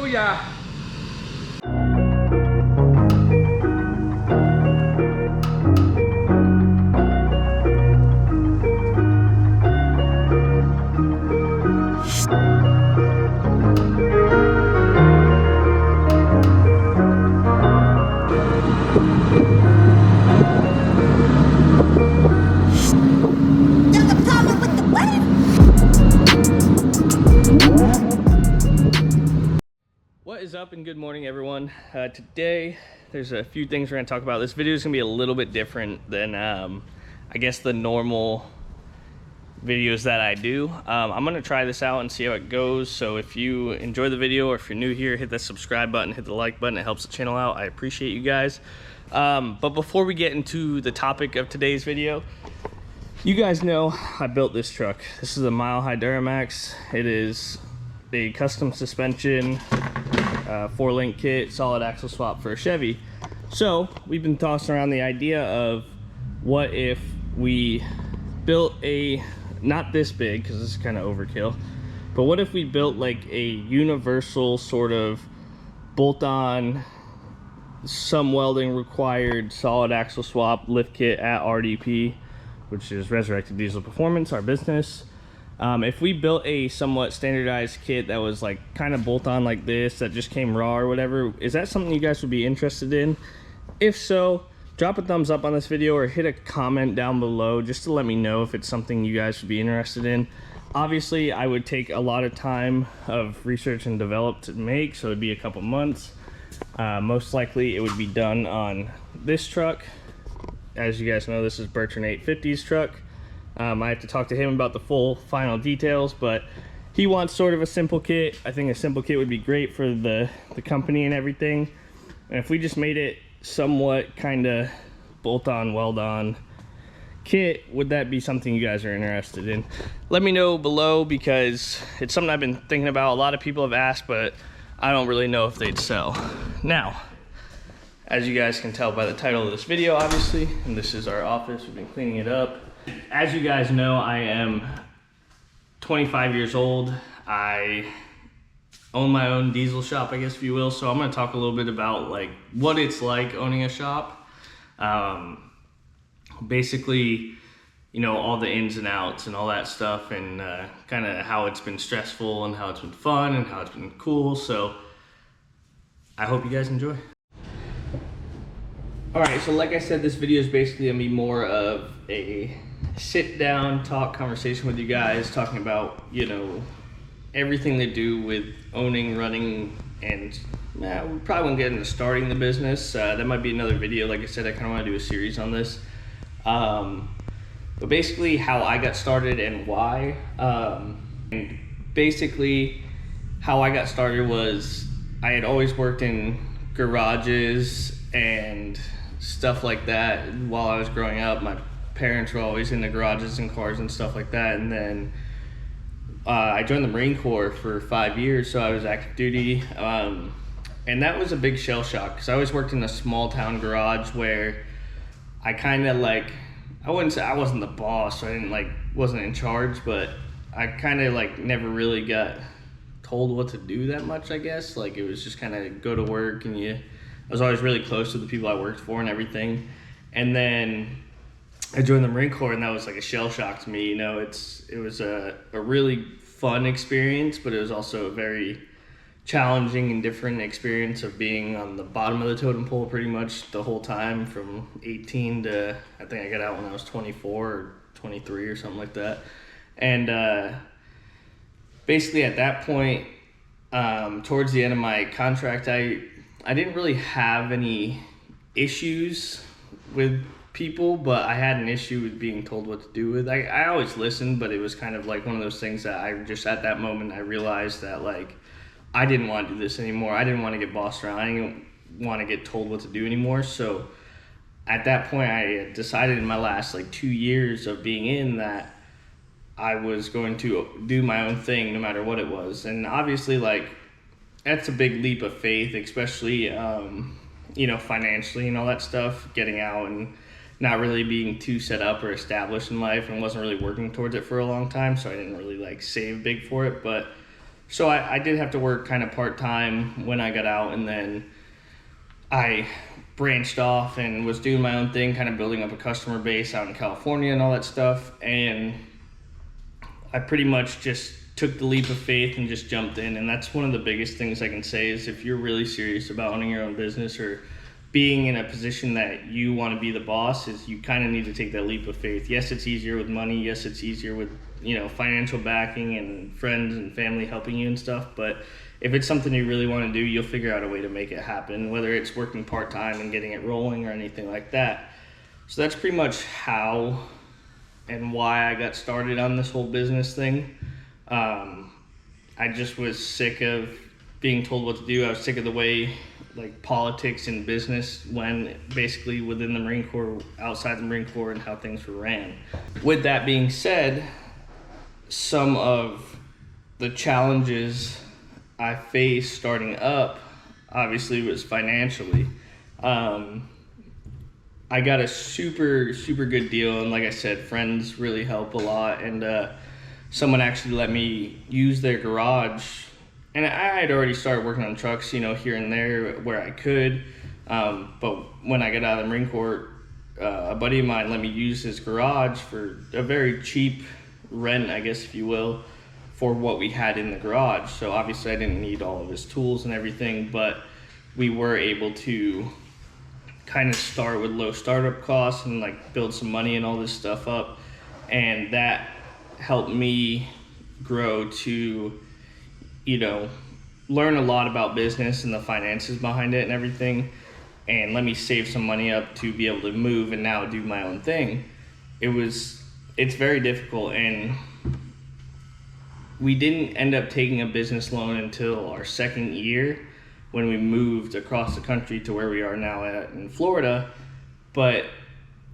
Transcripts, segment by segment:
Booyah! What is up and good morning everyone. Today there's a few things we're going to talk about. This video is going to be a little bit different than I guess the normal videos that I do. I'm going to try this out and see how it goes. So if you enjoy the video or if you're new here, hit that subscribe button, hit the like button. It helps the channel out. I appreciate you guys. But before we get into the topic of today's video, you guys know I built this truck. This is a Mile High Duramax. It is a custom suspension, 4-link kit, solid axle swap for a Chevy. So we've been tossing around the idea of what if we built a, not this big because this is kind of overkill, but what if we built like a universal sort of bolt-on, some welding required solid axle swap lift kit at RDP, which is Resurrected Diesel Performance, our business. If we built a somewhat standardized kit that was like kind of bolt-on like this, that just came raw or whatever, is that something you guys would be interested in? If so, drop a thumbs up on this video or hit a comment down below just to let me know if it's something you guys would be interested in. Obviously, I would take a lot of time of research and develop to make, so it'd be a couple months. Most likely it would be done on this truck. As you guys know, this is Bertrand 850's truck. I have to talk to him about the full final details, but he wants sort of a simple kit. I think a simple kit would be great for the company and everything. And if we just made it somewhat kind of bolt-on, weld-on kit, would that be something you guys are interested in? Let me know below because it's something I've been thinking about. A lot of people have asked, but I don't really know if they'd sell. Now, as you guys can tell by the title of this video, obviously, and this is our office, we've been cleaning it up. As you guys know, I am 25 years old. I own my own diesel shop, I guess if you will, so I'm going to talk a little bit about like what it's like owning a shop. Basically, you know, all the ins and outs and all that stuff, and kind of how it's been stressful and how it's been fun and how it's been cool. So I hope you guys enjoy. Alright, so like I said, this video is basically going to be more of a sit down, talk conversation with you guys, talking about, you know, everything to do with owning, running, and we probably won't get into starting the business. That might be another video. Like I said, I kind of want to do a series on this. But basically how I got started and why. And basically how I got started was I had always worked in garages and stuff like that while I was growing up. My parents were always in the garages and cars and stuff like that, and then I joined the Marine Corps for 5 years, so I was active duty, and that was a big shell shock because I always worked in a small town garage where I kind of like, I wouldn't say I wasn't the boss, so I didn't like, wasn't in charge, but I kind of like never really got told what to do that much, I guess. Like it was just kind of go to work, and I was always really close to the people I worked for and everything. And then I joined the Marine Corps, and that was like a shell shock to me. You know, it was a really fun experience, but it was also a very challenging and different experience of being on the bottom of the totem pole pretty much the whole time, from 18 to, I think I got out when I was 24 or 23 or something like that. And basically at that point, towards the end of my contract, I didn't really have any issues with people, but I had an issue with being told what to do with. I always listened, but it was kind of like one of those things that I just, at that moment, I realized that like I didn't want to do this anymore. I didn't want to get bossed around. I didn't want to get told what to do anymore. So at that point, I decided in my last like 2 years of being in that I was going to do my own thing no matter what it was. And obviously, like, that's a big leap of faith, especially, you know, financially and all that stuff, getting out and not really being too set up or established in life, and wasn't really working towards it for a long time, so I didn't really like save big for it. But So I did have to work kind of part-time when I got out, and then I branched off and was doing my own thing, kind of building up a customer base out in California and all that stuff. And I pretty much just took the leap of faith and just jumped in. And that's one of the biggest things I can say is if you're really serious about owning your own business or being in a position that you want to be the boss, is you kind of need to take that leap of faith. Yes, it's easier with money. Yes, it's easier with, you know, financial backing and friends and family helping you and stuff. But if it's something you really want to do, you'll figure out a way to make it happen, whether it's working part-time and getting it rolling or anything like that. So that's pretty much how and why I got started on this whole business thing. I just was sick of being told what to do. I was sick of the way like politics and business went basically within the Marine Corps, outside the Marine Corps, and how things were ran. With that being said, some of the challenges I faced starting up obviously was financially. I got a super good deal, and like I said, friends really help a lot, and someone actually let me use their garage. And I had already started working on trucks, you know, here and there where I could, but when I got out of the Marine Corps, a buddy of mine let me use his garage for a very cheap rent, I guess if you will, for what we had in the garage. So obviously I didn't need all of his tools and everything, but we were able to kind of start with low startup costs and like build some money and all this stuff up. And that helped me grow to, you know, learn a lot about business and the finances behind it and everything, and let me save some money up to be able to move and now do my own thing. It's very difficult, and we didn't end up taking a business loan until our second year when we moved across the country to where we are now in Florida. But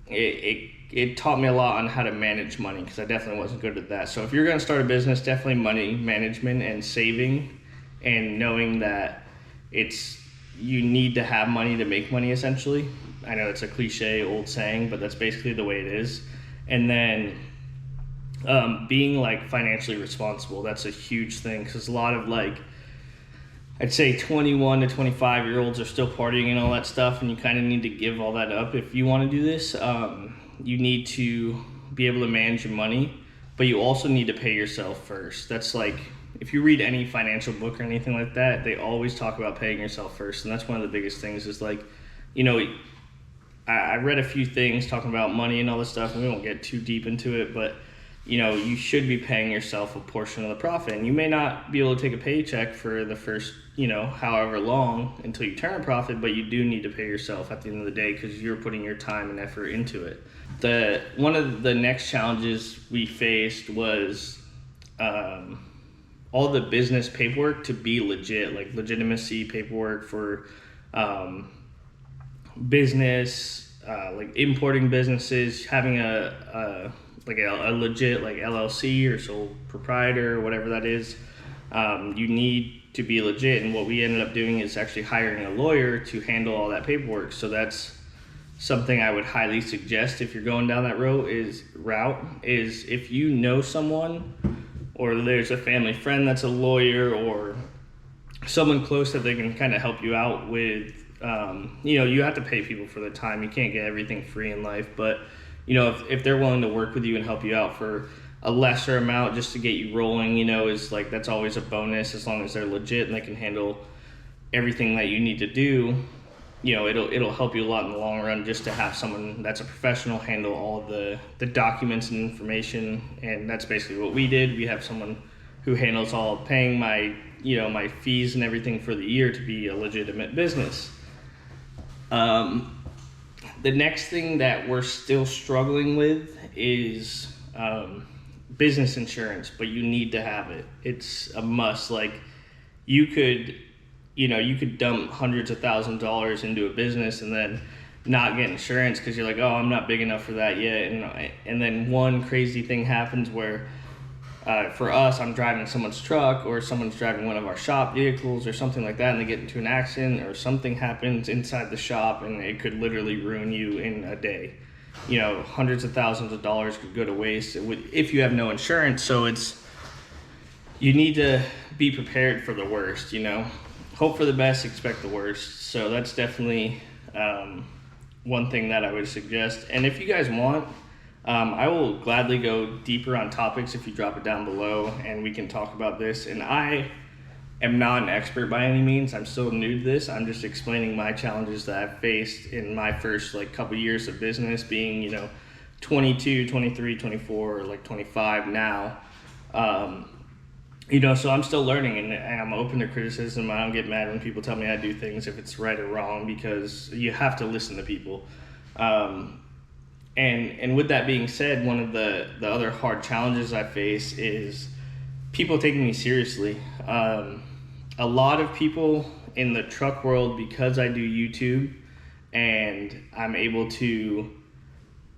it taught me a lot on how to manage money, because I definitely wasn't good at that. So if you're going to start a business, definitely money management and saving, and knowing that you need to have money to make money, essentially. I know it's a cliche old saying, but that's basically the way it is. And then being like financially responsible, that's a huge thing, because a lot of like, I'd say 21 to 25 year olds are still partying and all that stuff, and you kind of need to give all that up if you want to do this. You need to be able to manage your money, but you also need to pay yourself first. That's like, if you read any financial book or anything like that, they always talk about paying yourself first. And that's one of the biggest things is like, you know, I read a few things talking about money and all this stuff, and we won't get too deep into it, but you know, you should be paying yourself a portion of the profit. And you may not be able to take a paycheck for the first, you know, however long until you turn a profit, but you do need to pay yourself at the end of the day, because you're putting your time and effort into it. One of the next challenges we faced was all the business paperwork to be legit, like legitimacy paperwork for business, like importing businesses, having a legit like LLC or sole proprietor or whatever that is. You need to be legit, and what we ended up doing is actually hiring a lawyer to handle all that paperwork. So that's something I would highly suggest if you're going down that route is if you know someone, or there's a family friend that's a lawyer, or someone close that they can kind of help you out with. You know, you have to pay people for their time. You can't get everything free in life, but you know, if they're willing to work with you and help you out for a lesser amount just to get you rolling, you know, is like, that's always a bonus, as long as they're legit and they can handle everything that you need to do. You know, it'll help you a lot in the long run just to have someone that's a professional handle all of the documents and information. And that's basically what we did. We have someone who handles all paying my fees and everything for the year to be a legitimate business. The next thing that we're still struggling with is business insurance, but you need to have it. It's a must. Like, you could dump hundreds of thousands of dollars into a business and then not get insurance because you're like, oh, I'm not big enough for that yet. And then one crazy thing happens where for us, I'm driving someone's truck, or someone's driving one of our shop vehicles or something like that, and they get into an accident, or something happens inside the shop, and it could literally ruin you in a day. You know, hundreds of thousands of dollars could go to waste if you have no insurance. So you need to be prepared for the worst, you know. Hope for the best, expect the worst. So that's definitely one thing that I would suggest. And if you guys want, I will gladly go deeper on topics if you drop it down below and we can talk about this. And I am not an expert by any means. I'm still new to this. I'm just explaining my challenges that I've faced in my first like couple years of business, being, you know, 22, 23, 24, or like 25 now. You know, so I'm still learning, and I'm open to criticism. I don't get mad when people tell me I do things if it's right or wrong, because you have to listen to people. And with that being said, one of the other hard challenges I face is people taking me seriously. A lot of people in the truck world, because I do YouTube and I'm able to,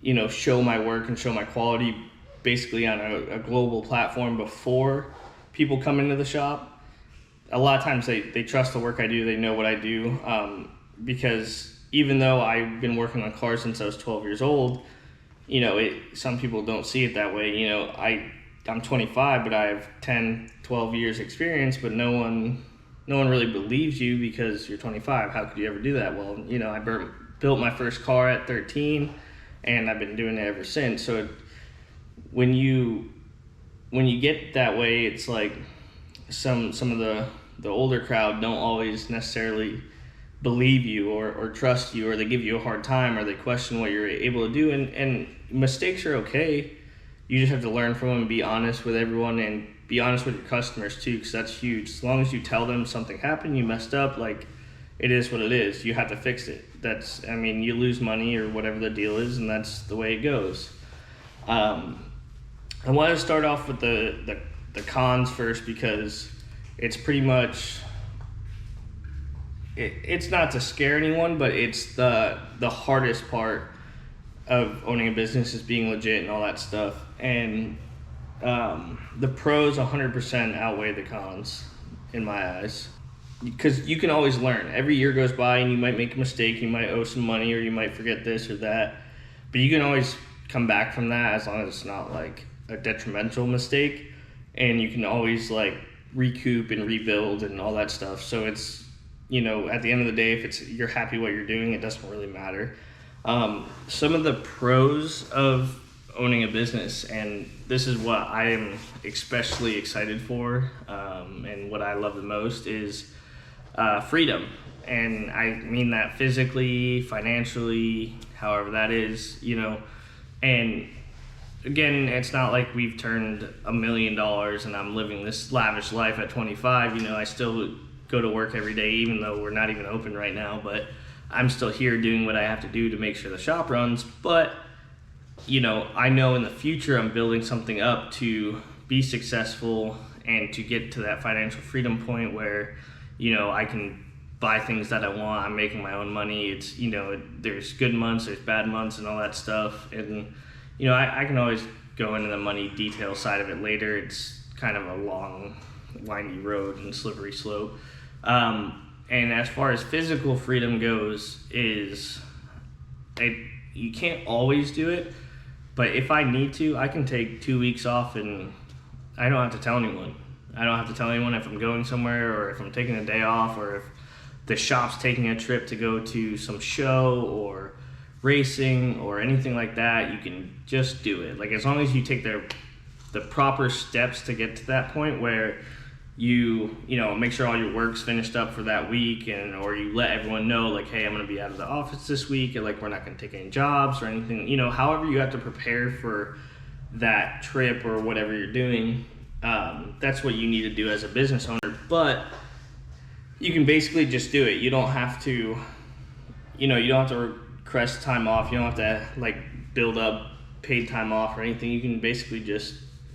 you know, show my work and show my quality basically on a global platform before people come into the shop, a lot of times they trust the work I do. They know what I do, because even though I've been working on cars since I was 12 years old, you know, some people don't see it that way. You know, I'm 25, but I have 10, 12 years experience, but no one really believes you because you're 25. How could you ever do that? Well, you know, I built my first car at 13, and I've been doing it ever since. So when you get that way, it's like some of the older crowd don't always necessarily believe you or trust you, or they give you a hard time, or they question what you're able to do. And mistakes are okay. You just have to learn from them and be honest with everyone, and be honest with your customers too, because that's huge. As long as you tell them something happened, you messed up, like, it is what it is. You have to fix it. I mean, you lose money or whatever the deal is, and that's the way it goes. I want to start off with the cons first, because it's pretty much, it's not to scare anyone, but it's the hardest part of owning a business is being legit and all that stuff. And the pros 100% outweigh the cons in my eyes, because you can always learn. Every year goes by and you might make a mistake, you might owe some money, or you might forget this or that, but you can always come back from that as long as it's not like a detrimental mistake, and you can always like recoup and rebuild and all that stuff. So it's, you know, at the end of the day, if you're happy what you're doing, it doesn't really matter. Some of the pros of owning a business, and this is what I am especially excited for, and what I love the most, is freedom. And I mean that physically, financially, however that is, you know. And again, it's not like we've turned $1 million and I'm living this lavish life at 25. You know, I still go to work every day, even though we're not even open right now, but I'm still here doing what I have to do to make sure the shop runs. But, you know, I know in the future I'm building something up to be successful and to get to that financial freedom point where, you know, I can buy things that I want. I'm making my own money. It's, you know, there's good months, there's bad months and all that stuff. And, you know, I can always go into the money detail side of it later. It's kind of a long, windy road and slippery slope. And as far as physical freedom goes, you can't always do it, but if I need to, I can take 2 weeks off and I don't have to tell anyone. I don't have to tell anyone if I'm going somewhere, or if I'm taking a day off, or if the shop's taking a trip to go to some show or racing or anything like that. You can just do it. Like, as long as you take the proper steps to get to that point where you know, make sure all your work's finished up for that week, or you let everyone know, like, hey, I'm going to be out of the office this week, or like, we're not going to take any jobs or anything, you know, however you have to prepare for that trip or whatever you're doing. That's what you need to do as a business owner. But you can basically just do it. You don't have to, you know, you don't have to request time off. You don't have to like build up paid time off or anything. You can basically just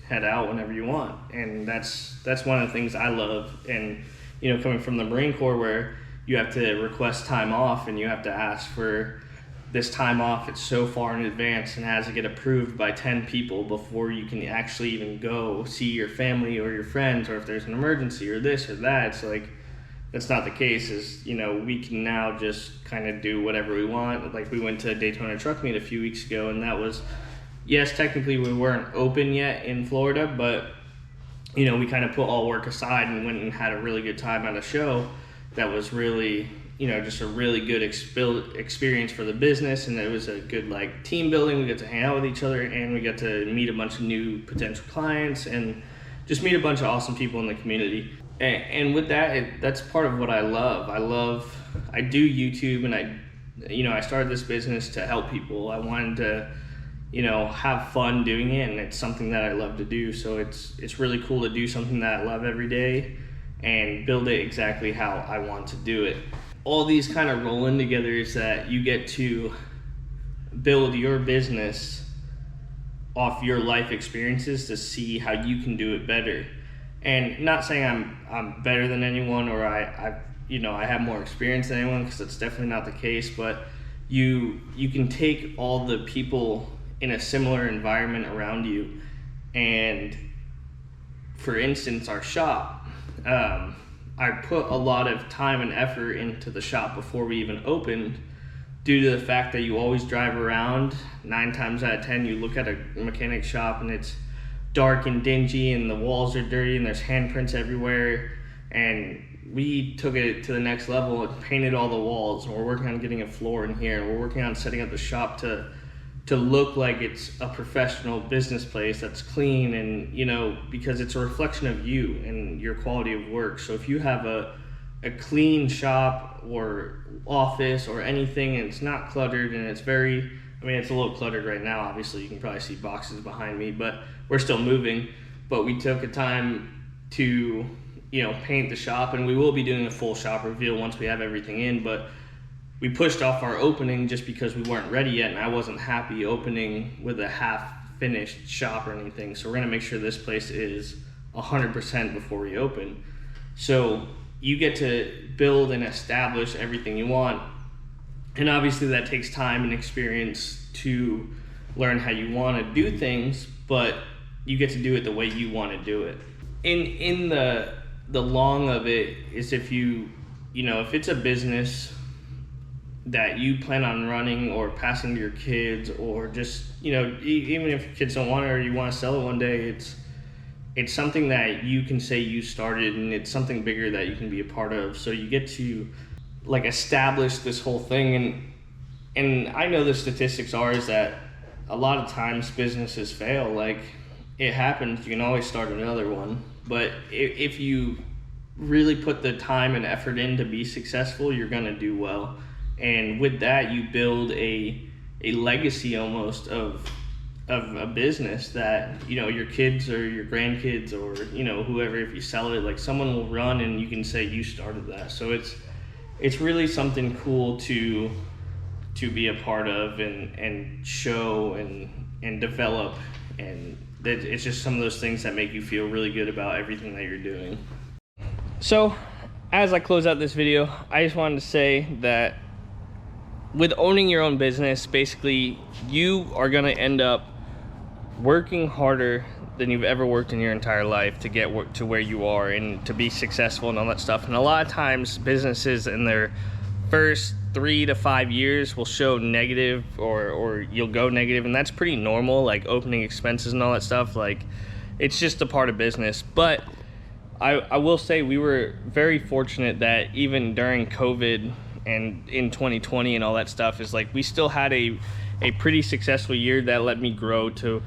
head out whenever you want. And that's one of the things I love. And, you know, coming from the Marine Corps, where you have to request time off and you have to ask for this time off, it's so far in advance and has to get approved by 10 people before you can actually even go see your family or your friends, or if there's an emergency or this or that. It's like, that's not the case. Is, you know, we can now just kind of do whatever we want. Like, we went to Daytona Truck Meet a few weeks ago, and that was, yes, technically we weren't open yet in Florida, but you know, we kind of put all work aside and went and had a really good time at a show that was really, you know, just a really good experience for the business. And it was a good like team building. We got to hang out with each other, and we got to meet a bunch of new potential clients and just meet a bunch of awesome people in the community. And with that, that's part of what I love. I do YouTube, and I started this business to help people. I wanted to, you know, have fun doing it, and it's something that I love to do. So it's really cool to do something that I love every day and build it exactly how I want to do it. All these kind of roll in together is that you get to build your business off your life experiences to see how you can do it better. And not saying I'm better than anyone, or I have more experience than anyone, because that's definitely not the case, but you can take all the people in a similar environment around you. And for instance, our shop, I put a lot of time and effort into the shop before we even opened, due to the fact that you always drive around. 9 times out of 10 you look at a mechanic shop and it's dark and dingy and the walls are dirty and there's handprints everywhere. And we took it to the next level and painted all the walls, and we're working on getting a floor in here, and we're working on setting up the shop to look like it's a professional business place that's clean, and, you know, because it's a reflection of you and your quality of work. So if you have a clean shop or office or anything, and it's not cluttered, and it's it's a little cluttered right now, obviously you can probably see boxes behind me, but we're still moving. But we took a time to, you know, paint the shop, and we will be doing a full shop reveal once we have everything in. But we pushed off our opening just because we weren't ready yet, and I wasn't happy opening with a half-finished shop or anything. So we're gonna make sure this place is 100% before we open. So you get to build and establish everything you want. And obviously that takes time and experience to learn how you wanna do things, but you get to do it the way you wanna do it. In the long of it is, if if it's a business that you plan on running or passing to your kids, or just, you know, even if your kids don't want it or you want to sell it one day, it's something that you can say you started, and it's something bigger that you can be a part of. So you get to like establish this whole thing. And I know the statistics is that a lot of times businesses fail. Like, it happens, you can always start another one. But if you really put the time and effort in to be successful, you're gonna do well. And with that, you build a legacy almost of a business that, you know, your kids or your grandkids, or, you know, whoever, if you sell it, like, someone will run and you can say you started that. So it's really something cool to be a part of and show and develop. And it's just some of those things that make you feel really good about everything that you're doing. So as I close out this video, I just wanted to say that with owning your own business, basically you are going to end up working harder than you've ever worked in your entire life to get to where you are and to be successful and all that stuff. And a lot of times businesses in their first 3 to 5 years will show negative, or you'll go negative, and that's pretty normal, like opening expenses and all that stuff. Like, it's just a part of business. But I will say we were very fortunate that even during COVID and in 2020 and all that stuff, is like we still had a pretty successful year that let me grow to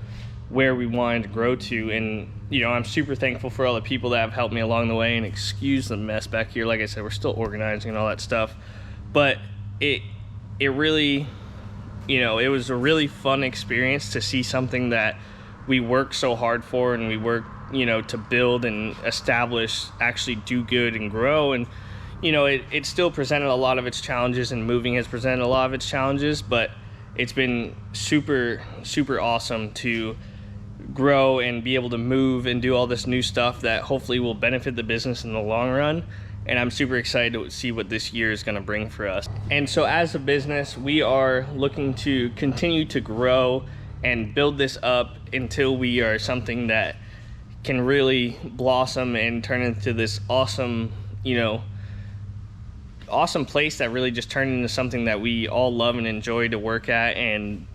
where we wanted to grow to. And, you know, I'm super thankful for all the people that have helped me along the way. And excuse the mess back here, like I said, we're still organizing and all that stuff. But it really, you know, it was a really fun experience to see something that we worked so hard for, and we worked, you know, to build and establish, actually do good and grow. And, you know, it still presented a lot of its challenges, and moving has presented a lot of its challenges, but it's been super, super awesome to grow and be able to move and do all this new stuff that hopefully will benefit the business in the long run. And I'm super excited to see what this year is going to bring for us. And so as a business, we are looking to continue to grow and build this up until we are something that can really blossom and turn into this awesome, you know, awesome place that really just turned into something that we all love and enjoy to work at and,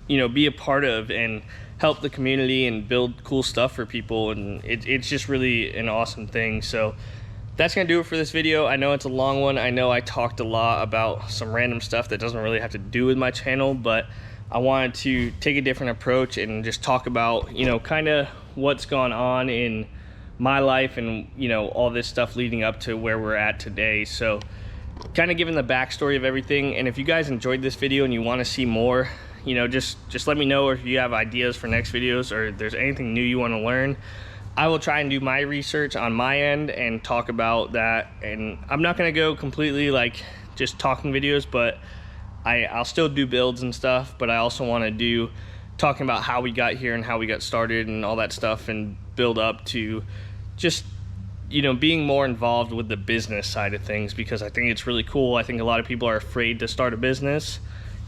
you know, be a part of, and help the community and build cool stuff for people, and it's just really an awesome thing. So that's gonna do it for this video. I know it's a long one. I know I talked a lot about some random stuff that doesn't really have to do with my channel, but I wanted to take a different approach and just talk about, you know, kind of what's gone on in my life and, you know, all this stuff leading up to where we're at today. So kind of giving the backstory of everything. And if you guys enjoyed this video and you want to see more, you know, just let me know, or if you have ideas for next videos, or if there's anything new you want to learn. I will try and do my research on my end and talk about that. And I'm not going to go completely like just talking videos, but I'll still do builds and stuff, but I also want to do talking about how we got here and how we got started and all that stuff, and build up to just, you know, being more involved with the business side of things, because I think it's really cool. I think a lot of people are afraid to start a business,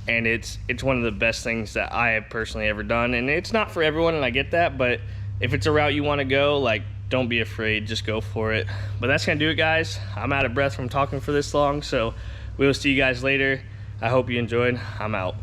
and it's one of the best things that I have personally ever done. And it's not for everyone, and I get that, but if it's a route you want to go, like, don't be afraid, just go for it. But that's gonna do it, guys. I'm out of breath from talking for this long, so we will see you guys later. I hope you enjoyed. I'm out.